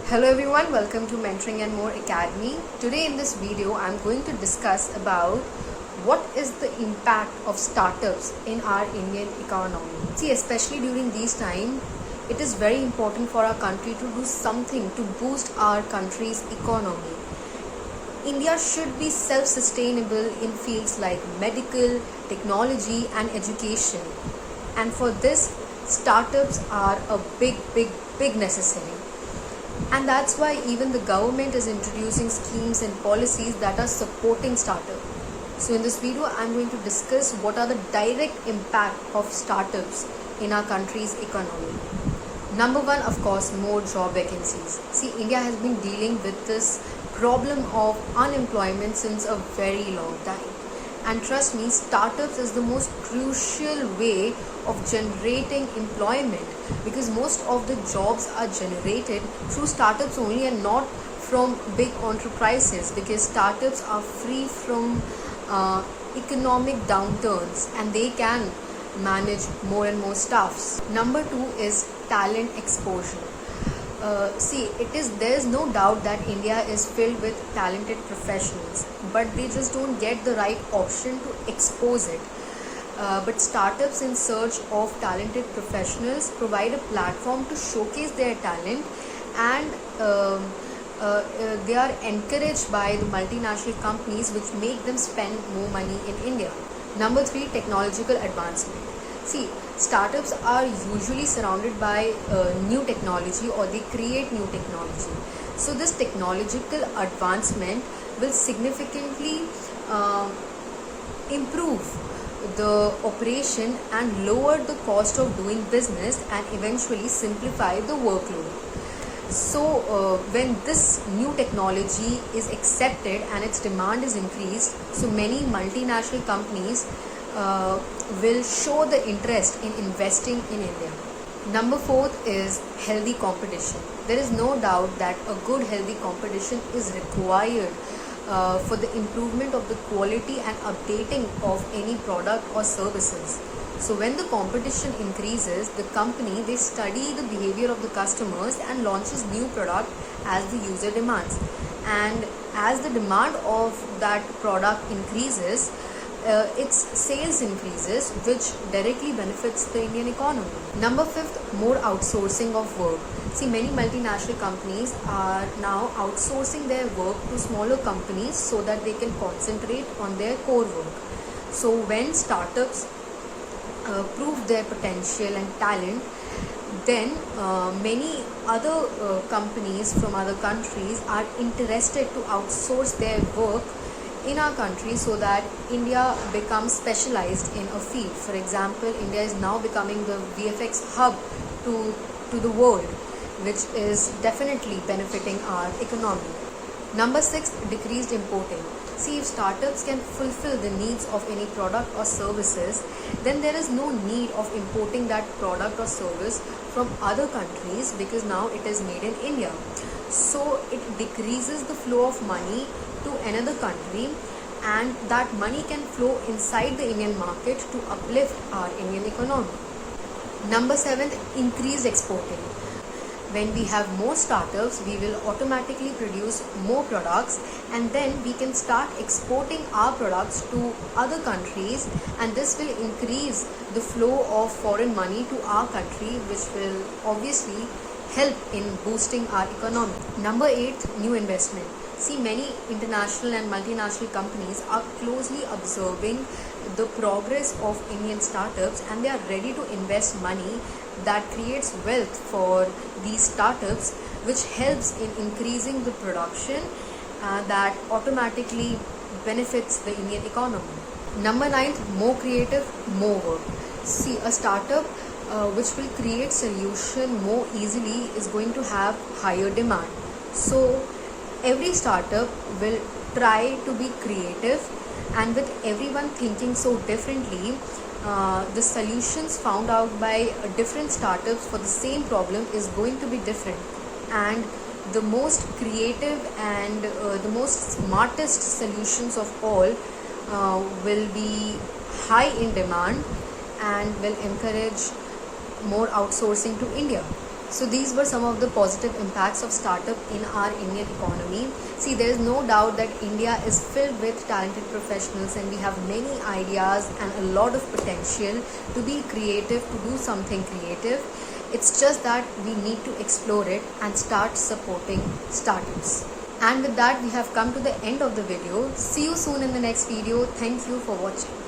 Hello everyone, welcome to Mentoring and More Academy. Today in this video, I'm going to discuss about what is the impact of startups in our Indian economy. See, especially during these times, it is very important for our country to do something to boost our country's economy. India should be self-sustainable in fields like medical, technology and education. And for this, startups are a big necessary. And that's why even the government is introducing schemes and policies that are supporting startups. So in this video, I'm going to discuss what are the direct impact of startups in our country's economy. Number one, of course, more job vacancies. See, India has been dealing with this problem of unemployment since a very long time. And trust me, startups is the most crucial way of generating employment, because most of the jobs are generated through startups only and not from big enterprises, because startups are free from economic downturns and they can manage more and more staffs. Number two is talent exposure. There is no doubt that India is filled with talented professionals, but they just don't get the right option to expose it. But startups in search of talented professionals provide a platform to showcase their talent, and they are encouraged by the multinational companies, which make them spend more money in India. Number three, technological advancement. See, startups are usually surrounded by new technology, or they create new technology. So this technological advancement will significantly improve the operation and lower the cost of doing business and eventually simplify the workload. So when this new technology is accepted and its demand is increased, so many multinational companies will show the interest in investing in India. Number four is healthy competition. There is no doubt that a good healthy competition is required for the improvement of the quality and updating of any product or services. So when the competition increases, the company, they study the behavior of the customers and launches new product as the user demands. And as the demand of that product increases, its sales increases, which directly benefits the Indian economy. Number fifth, more outsourcing of work. See, many multinational companies are now outsourcing their work to smaller companies so that they can concentrate on their core work. So when startups prove their potential and talent, then many other companies from other countries are interested to outsource their work in our country, so that India becomes specialized in a field. For example, India is now becoming the VFX hub to the world, which is definitely benefiting our economy. Number six, decreased importing. See, if startups can fulfill the needs of any product or services, then there is no need of importing that product or service from other countries, because now it is made in India. So it decreases the flow of money to another country, and that money can flow inside the Indian market to uplift our Indian economy. Number seven, increased exporting. When we have more startups, we will automatically produce more products, and then we can start exporting our products to other countries, and this will increase the flow of foreign money to our country, which will obviously help in boosting our economy. Number eight, new investment. See, many international and multinational companies are closely observing the progress of Indian startups, and they are ready to invest money that creates wealth for these startups, which helps in increasing the production that automatically benefits the Indian economy. Number nine, more creative, more work. See, a startup which will create solution more easily is going to have higher demand. So every startup will try to be creative, and with everyone thinking so differently, the solutions found out by different startups for the same problem is going to be different, and the most creative and the most smartest solutions of all will be high in demand and will encourage more outsourcing to India. So these were some of the positive impacts of startup in our Indian economy. See, there is no doubt that India is filled with talented professionals and we have many ideas and a lot of potential to be creative, to do something creative. It's just that we need to explore it and start supporting startups. And with that, we have come to the end of the video. See you soon in the next video. Thank you for watching.